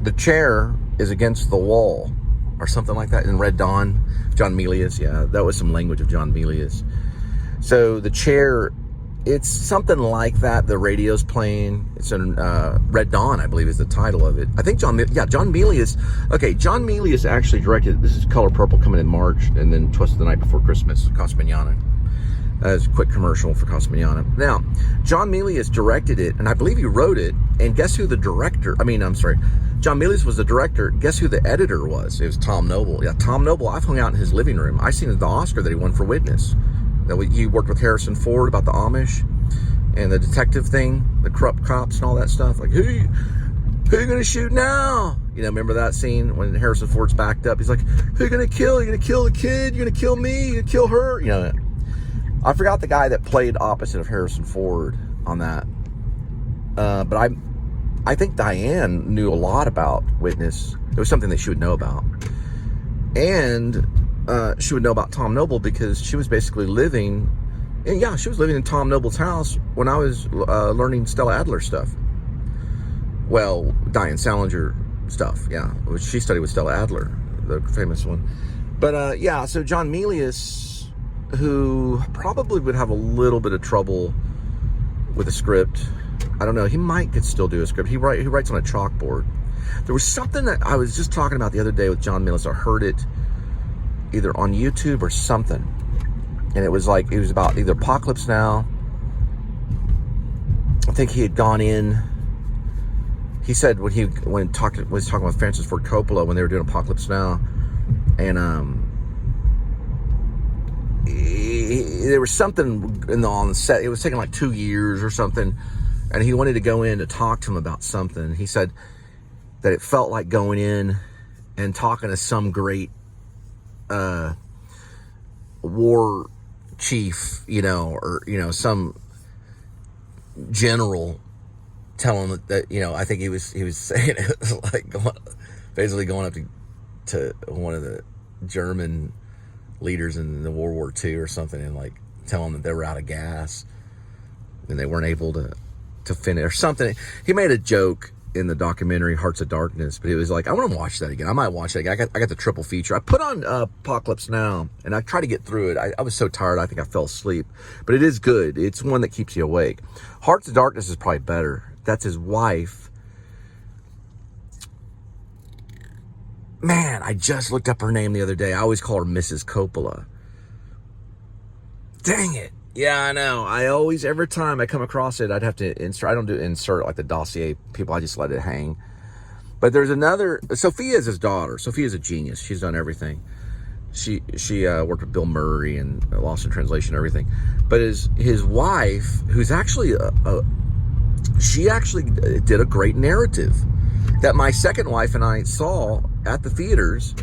the chair is against the wall or something like that in Red Dawn. John Milius, yeah, that was some language of John Milius. So the chair, it's something like that. The radio's playing. It's in Red Dawn, I believe, is the title of it. I think John Milius. Okay, John Milius actually directed. This is Color Purple coming in March, and then Twisted the Night Before Christmas, Casa Mañana. As a quick commercial for Casa Mañana. Now, John Milius directed it, and I believe he wrote it. And guess who the director? John Milius was the director. Guess who the editor was? It was Tom Noble. Yeah, Tom Noble. I've hung out in his living room. I seen the Oscar that he won for Witness. He worked with Harrison Ford about the Amish and the detective thing, the corrupt cops and all that stuff. Like, who you gonna shoot now? You know, remember that scene when Harrison Ford's backed up? He's like, who you gonna kill? You gonna kill the kid? You gonna kill me? You gonna kill her? You know, I forgot the guy that played opposite of Harrison Ford on that. But I think Diane knew a lot about Witness. It was something that she would know about. And she would know about Tom Noble because she was basically living, and yeah, she was living in Tom Noble's house when I was learning Stella Adler stuff. Well, Diane Salinger stuff, yeah. Which she studied with Stella Adler, the famous one. But yeah, so John Milius, who probably would have a little bit of trouble with a script. I don't know. He might still do a script. He writes on a chalkboard. There was something that I was just talking about the other day with John Milius. I heard it either on YouTube or something, and it was about either Apocalypse Now. I think he had gone in. He said when he was talking with Francis Ford Coppola when they were doing Apocalypse Now, and there was something on the set. It was taking like 2 years or something, and he wanted to go in to talk to him about something. He said that it felt like going in and talking to some great war chief, or some general, telling him that I think he was saying it was like basically going up to one of the German leaders in the World War II or something, and like telling them that they were out of gas and they weren't able to finish or something. He made a joke in the documentary Hearts of Darkness, but it was like, I want to watch that again. I might watch that again. I got the triple feature. I put on Apocalypse Now, and I tried to get through it. I was so tired, I think I fell asleep. But it is good. It's one that keeps you awake. Hearts of Darkness is probably better. That's his wife. Man, I just looked up her name the other day. I always call her Mrs. Coppola. Dang it. Yeah, I know. Every time I come across it, I'd have to insert. I don't do insert like the dossier people. I just let it hang. But there's another. Sophia is his daughter. Sophia's a genius. She's done everything. She worked with Bill Murray and Lost in Translation and everything. But his wife, who's actually she actually did a great narrative that my second wife and I saw at the theaters.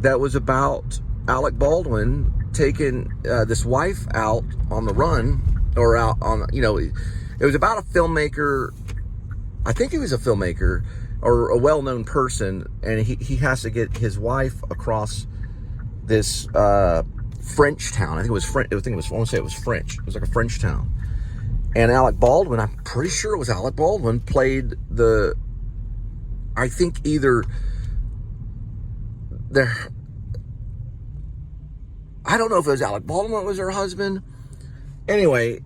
That was about Alec Baldwin taking this wife out on the run, or out on, it was about a filmmaker. I think he was a filmmaker or a well-known person, and he has to get his wife across this French town. I think it was French. I want to say it was French. It was like a French town. And Alec Baldwin, I'm pretty sure it was Alec Baldwin, played I think either I don't know if it was Alec Baldwin that was her husband. Anyway,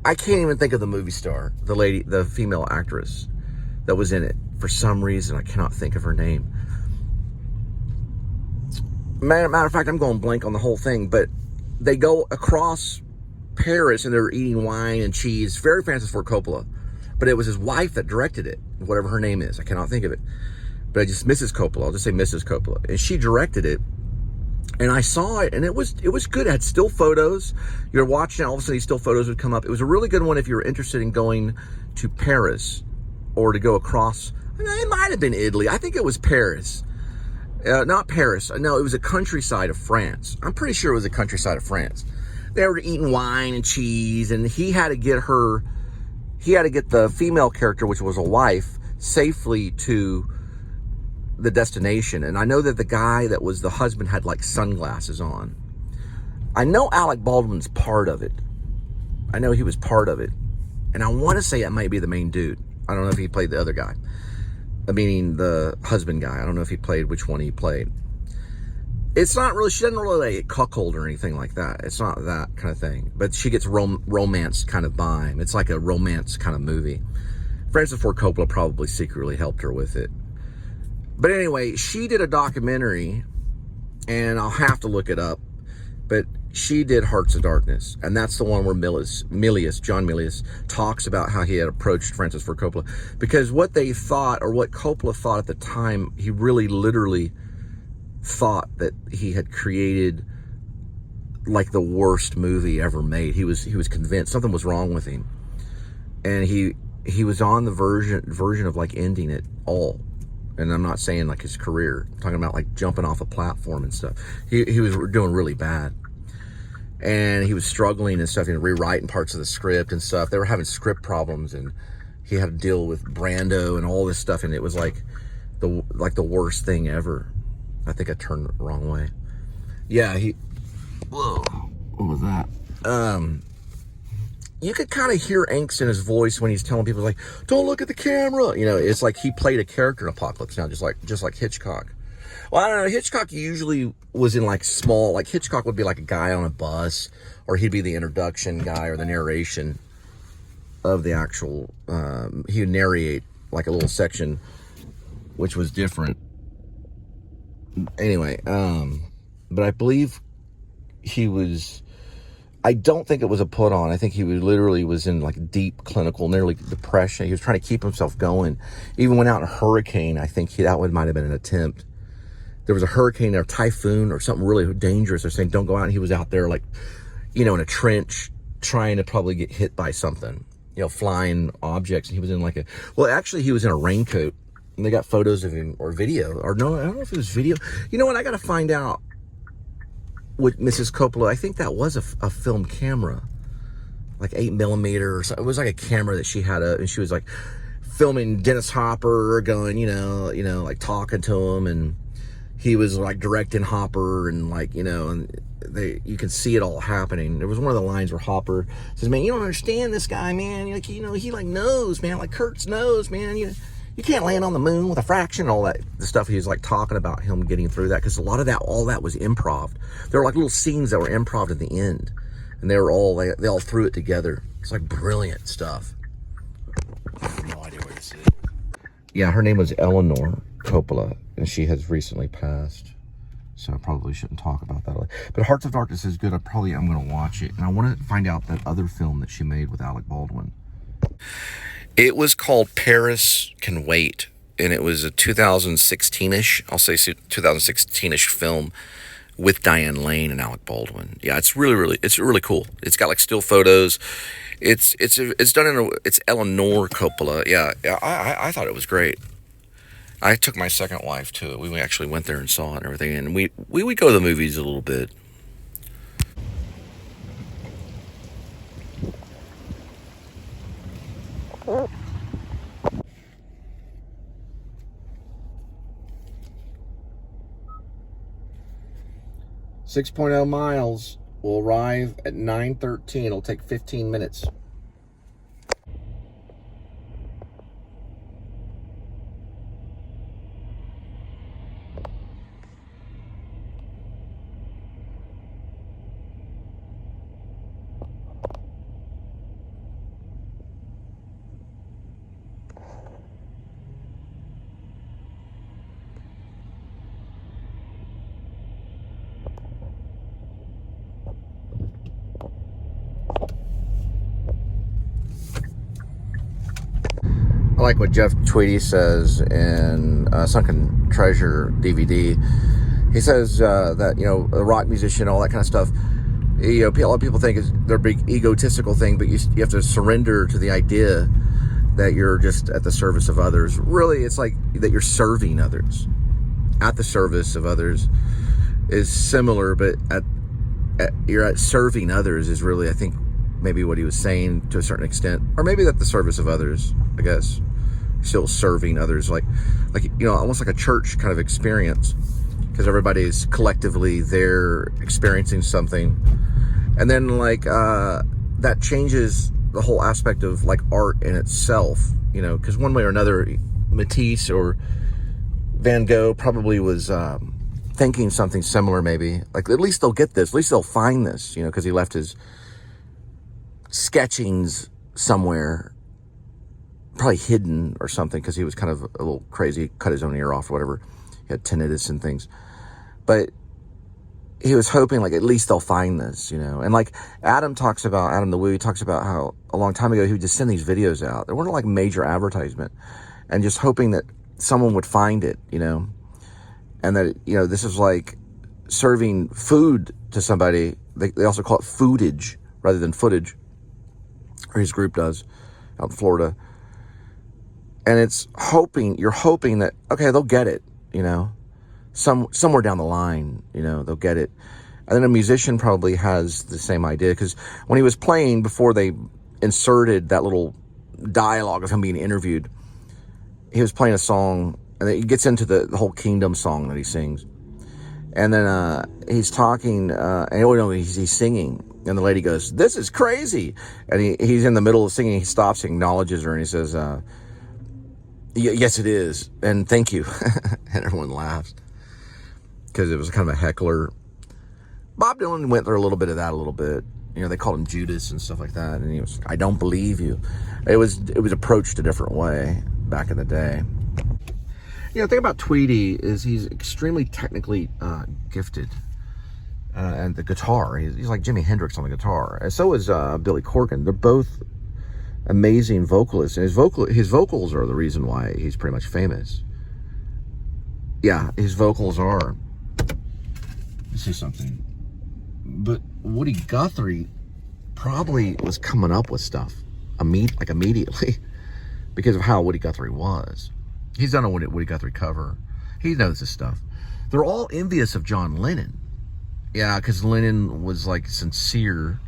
I can't even think of the movie star, the female actress that was in it. For some reason, I cannot think of her name. Matter of fact, I'm going blank on the whole thing, but they go across Paris and they're eating wine and cheese. Very Francis Ford Coppola. But it was his wife that directed it, whatever her name is. I cannot think of it. But Mrs. Coppola. I'll just say Mrs. Coppola. And she directed it. And I saw it, and it was good. It had still photos. You're watching, all of a sudden these still photos would come up. It was a really good one if you were interested in going to Paris or to go across. It might have been Italy. I think it was Paris. Not Paris. No, it was a countryside of France. I'm pretty sure it was a countryside of France. They were eating wine and cheese, and he had to get the female character, which was a wife, safely to the destination. And I know that the guy that was the husband had like sunglasses on. I know Alec Baldwin's part of it. I know he was part of it. And I want to say it might be the main dude. I don't know if he played the other guy. meaning the husband guy. I don't know if he played which one he played. It's not really, she doesn't really like cuckold or anything like that. It's not that kind of thing. But she gets romance kind of by him. It's like a romance kind of movie. Francis Ford Coppola probably secretly helped her with it. But anyway, she did a documentary, and I'll have to look it up, but she did Hearts of Darkness, and that's the one where John Milius talks about how he had approached Francis Ford Coppola, because what they thought, or what Coppola thought at the time, he really literally thought that he had created like the worst movie ever made. He was convinced something was wrong with him, and he was on the version of like ending it all. And I'm not saying like his career, I'm talking about like jumping off a platform and stuff. He was doing really bad, and he was struggling and stuff, and rewriting parts of the script and stuff. They were having script problems, and he had to deal with Brando and all this stuff, and it was like the worst thing ever. I think I turned the wrong way. Yeah, whoa, what was that? You could kind of hear angst in his voice when he's telling people, like, don't look at the camera. You know, it's like he played a character in Apocalypse Now, just like Hitchcock. Well, I don't know, Hitchcock usually was in like small, like Hitchcock would be like a guy on a bus, or he'd be the introduction guy or the narration of the actual, he would narrate like a little section, which was different. Anyway, but I believe I don't think it was a put on. I think he literally was in like deep clinical, nearly depression. He was trying to keep himself going. Even went out in a hurricane. I think that might have been an attempt. There was a hurricane or a typhoon or something really dangerous. They're saying don't go out. And he was out there like, you know, in a trench trying to probably get hit by something, you know, flying objects. And he was in like actually he was in a raincoat, and they got photos of him, or video, or no, I don't know if it was video. You know what? I got to find out with Mrs. Coppola. I think that was a film camera, like 8mm or something. It was like a camera that she had and she was like filming Dennis Hopper going, you know, like talking to him, and he was like directing Hopper, and like, you know, and you can see it all happening. There was one of the lines where Hopper says, man, you don't understand this guy, man. Like, you know, he like knows, man, like Kurt's knows, man. You can't land on the moon with a fraction, all that, the stuff he was like talking about, him getting through that, because a lot of that, all that was improv. There were like little scenes that were improv at the end, and they all threw it together. It's like brilliant stuff. I have no idea where this is. Yeah, her name was Eleanor Coppola, and she has recently passed, so I probably shouldn't talk about that. But Hearts of Darkness is good. I'm going to watch it, and I want to find out that other film that she made with Alec Baldwin. It was called Paris Can Wait, and it was a 2016-ish, I'll say 2016-ish film with Diane Lane and Alec Baldwin. Yeah, it's really cool. It's got like still photos. It's done it's Eleanor Coppola. Yeah, I thought it was great. I took my second wife to it. We actually went there and saw it and everything, and we would go to the movies a little bit. .0 miles. We'll arrive at 9:13. It'll take 15 minutes. I like what Jeff Tweedy says in Sunken Treasure DVD. He says that, you know, a rock musician, all that kind of stuff, you know, a lot of people think they're a big egotistical thing, but you have to surrender to the idea that you're just at the service of others. Really, it's like that you're serving others. At the service of others is similar, but you're at serving others is really, I think, maybe what he was saying to a certain extent. Or maybe at the service of others, I guess. Still serving others, like you know, almost like a church kind of experience, because everybody's collectively there experiencing something, and then like that changes the whole aspect of like art in itself, you know, because one way or another, Matisse or Van Gogh probably was thinking something similar, maybe. Like, at least they'll get this. At least they'll find this, you know, because he left his sketchings somewhere, probably hidden or something, because he was kind of a little crazy, cut his own ear off or whatever. He had tinnitus and things. But he was hoping, like, at least they'll find this, you know. And like Adam the Woo, he talks about how a long time ago he would just send these videos out. They weren't like major advertisement, and just hoping that someone would find it, you know. And that, you know, this is like serving food to somebody. They also call it foodage rather than footage, or his group does out in Florida. And it's you're hoping that, okay, they'll get it, you know. Somewhere down the line, you know, they'll get it. And then a musician probably has the same idea, because when he was playing, before they inserted that little dialogue of him being interviewed, he was playing a song, and he gets into the whole Kingdom song that he sings. And then he's talking, and he's singing, and the lady goes, "This is crazy." And he's in the middle of singing, he stops, acknowledges her, and he says, "Yes, it is, and thank you." And everyone laughs, because it was kind of a heckler. Bob Dylan went through a little bit of that, You know, they called him Judas and stuff like that. And he was, "I don't believe you." It was approached a different way back in the day. You know, the thing about Tweedy is he's extremely technically gifted. And the guitar, he's like Jimi Hendrix on the guitar. And so is Billy Corgan. They're both amazing vocalists. And his vocals are the reason why he's pretty much famous. Yeah, his vocals are. Let's see something. But Woody Guthrie probably was coming up with stuff immediately because of how Woody Guthrie was. He's done a Woody Guthrie cover. He knows this stuff. They're all envious of John Lennon. Yeah, because Lennon was like sincere,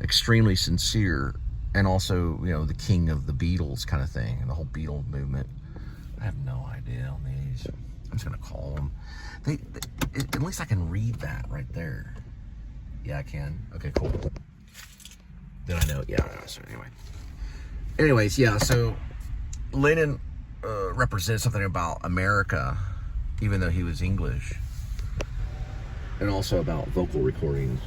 extremely sincere, and also, you know, the king of the Beatles kind of thing, and the whole Beatle movement. I have no idea on these. I'm just gonna call them. At least I can read that right there. Yeah, I can. Okay, cool. Then I know. Yeah. So anyways, yeah. So Lennon represented something about America, even though he was English, and also about vocal recordings.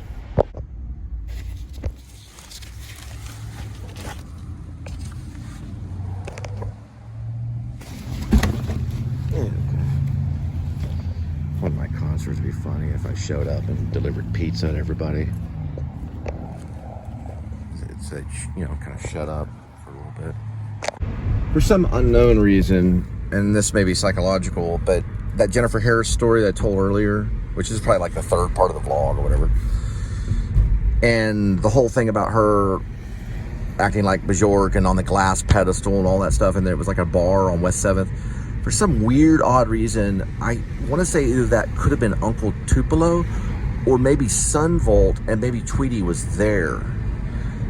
One of my concerts would be funny if I showed up and delivered pizza to everybody. It said, you know, kind of shut up for a little bit. For some unknown reason, and this may be psychological, but that Jennifer Harris story that I told earlier, which is probably like the third part of the vlog or whatever, and the whole thing about her acting like Bjork and on the glass pedestal and all that stuff, and there was like a bar on West 7th. For some weird, odd reason, I want to say either that could have been Uncle Tupelo or maybe Sunvolt, and maybe Tweedy was there.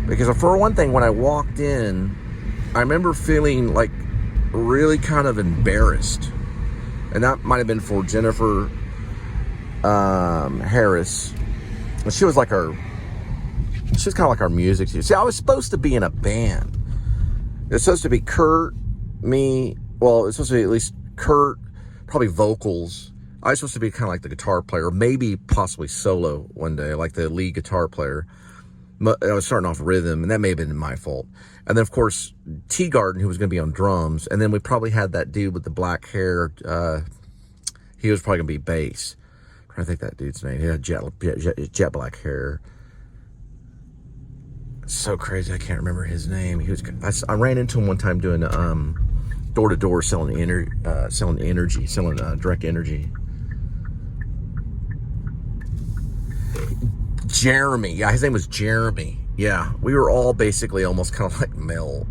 Because for one thing, when I walked in, I remember feeling like really kind of embarrassed. And that might have been for Jennifer Harris. She was kind of like our music teacher. See, I was supposed to be in a band. It was supposed to be Kurt, me. Well, it's supposed to be at least Kurt, probably vocals. I was supposed to be kind of like the guitar player, maybe possibly solo one day, like the lead guitar player. I was starting off rhythm, and that may have been my fault. And then, of course, Teagarden, who was going to be on drums. And then we probably had that dude with the black hair. He was probably going to be bass. I'm trying to think that dude's name. He had jet black hair. So crazy, I can't remember his name. I ran into him one time doing door-to-door selling direct energy. Jeremy, yeah, his name was Jeremy. Yeah, we were all basically almost kind of like male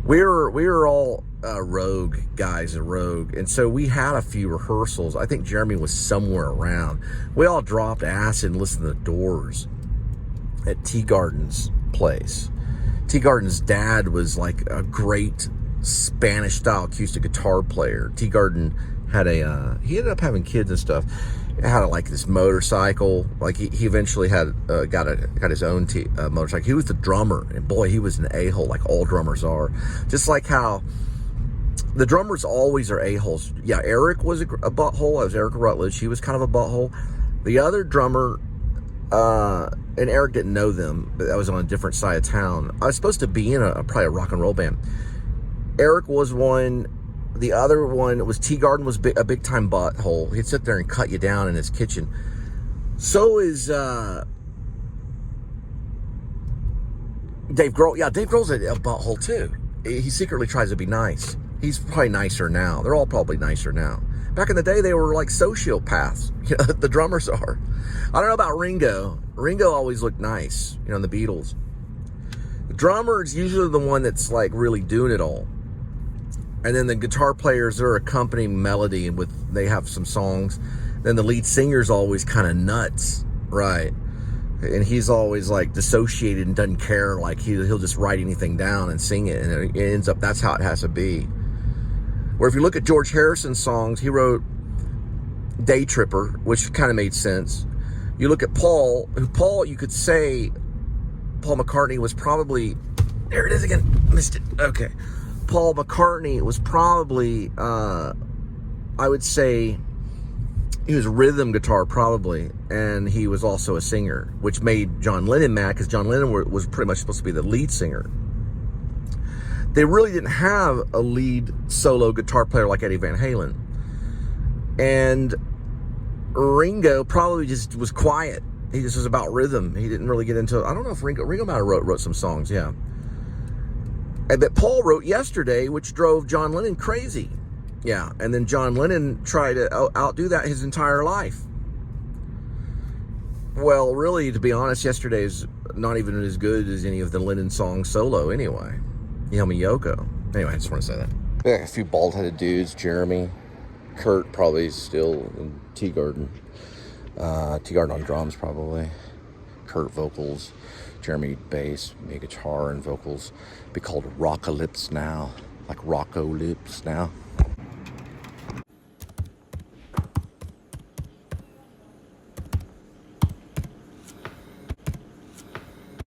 we were all rogue guys, and so we had a few rehearsals. I think Jeremy was somewhere around. We all dropped acid and listened to the Doors at Teagarden's place. Teagarden's dad was like a great Spanish style acoustic guitar player. Teagarden had he ended up having kids and stuff. had like this motorcycle. Like he eventually had got his own motorcycle. He was the drummer, and boy, he was an a-hole, like all drummers are. Just like how the drummers always are a-holes. Yeah, Eric was a butthole. That was Eric Rutledge. He was kind of a butthole. The other drummer, and Eric didn't know them, but that was on a different side of town. I was supposed to be in probably a rock and roll band. Eric was one. The other one was T-Garden, was a big time butthole. He'd sit there and cut you down in his kitchen. So is Dave Grohl. Yeah, Dave Grohl's a butthole too. He secretly tries to be nice. He's probably nicer now. They're all probably nicer now. Back in the day, they were like sociopaths. You know, the drummers are. I don't know about Ringo. Ringo always looked nice, you know, in the Beatles. The drummer is usually the one that's like really doing it all. And then the guitar players are accompanying melody, and they have some songs. Then the lead singer's always kind of nuts, right? And he's always like dissociated and doesn't care. Like he'll just write anything down and sing it, and it ends up that's how it has to be. Where if you look at George Harrison's songs, he wrote Day Tripper, which kind of made sense. You look at Paul, you could say Paul McCartney was probably, there it is again, missed it, okay. Paul McCartney was probably, I would say, he was rhythm guitar probably, and he was also a singer, which made John Lennon mad, because John Lennon was pretty much supposed to be the lead singer. They really didn't have a lead solo guitar player like Eddie Van Halen. And Ringo probably just was quiet. He just was about rhythm. He didn't really get into, I don't know if Ringo might have wrote some songs, yeah. And that Paul wrote Yesterday, which drove John Lennon crazy. Yeah, and then John Lennon tried to outdo that his entire life. Well, really, to be honest, Yesterday is not even as good as any of the Lennon songs solo anyway. You know, Yoko. Anyway, I just want to say that. Yeah, a few bald-headed dudes. Jeremy. Kurt probably still in T-Garden. T-Garden on drums probably. Kurt vocals. Jeremy bass, me guitar and vocals. Be called Rockalypse now. Like Rocko Lips now.